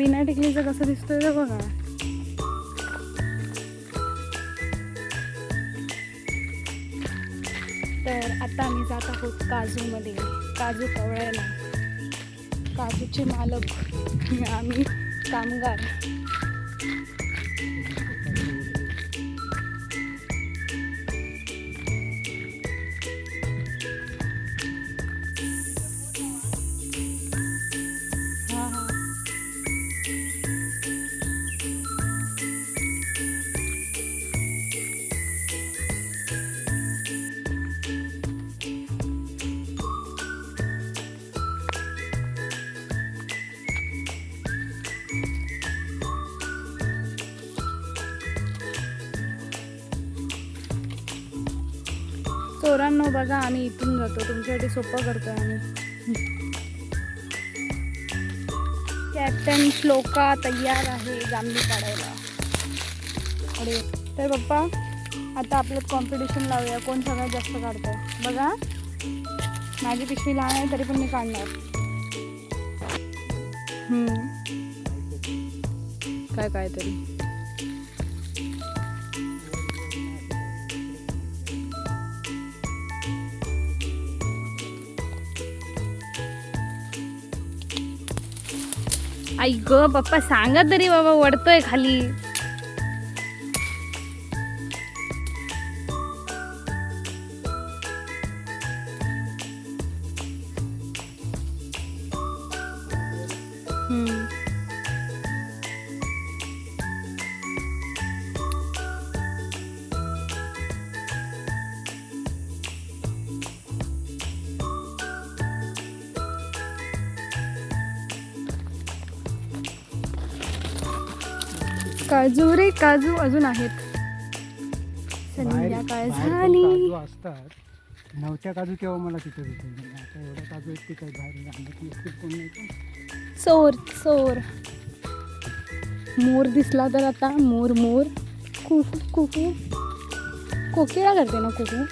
बिना टिकलीचं कसं दिसतोय ते बघा. तर आता आम्ही जात आहोत काजूमध्ये, काजू कवळायला. काजूचे मालक आम्ही कामगार. हा हा चोरांनो बघा, आम्ही इथून जातो, तुमच्यासाठी सोपं करतोय आम्ही. कॅप्टन श्लोका तयार आहे जांभळी काढायला. अरे तर पप्पा, आता आपलं कॉम्पिटिशन लावूया, कोण सगळ्यात जास्त काढतंय. बघा, माझी पिशवी लहान आहे तरी पण मी काढणार. काय काय तरी आई ग पप्पा, सांगा तरी बाबा, वडतोय खाली. काजू रे काजू अजून आहेत. संध्याकाळ झाली. असतात 9च्या काजू केव्हा मला तिथे दिसले. आता एवढ्या काजू आहेत की काही बाहेर आणत नसतील कोण नाही पण. चोर चोर. मोर दिसला तर आता मोर मोर कुकू कुकू कोकिळा करते ना कुकू.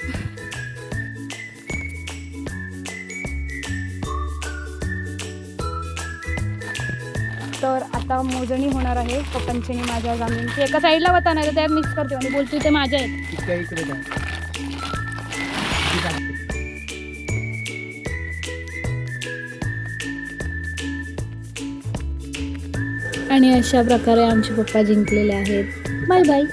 तर आता मोजणी होणार आहे पप्पांची माझ्या जामीनची. एका साईडला होता नाही तर त्यात मिक्स करते आणि बोलतोय ते माझ्या आहेत. इकडे आणि अशा प्रकारे आमचे पप्पा जिंकलेले आहेत. Bye bye.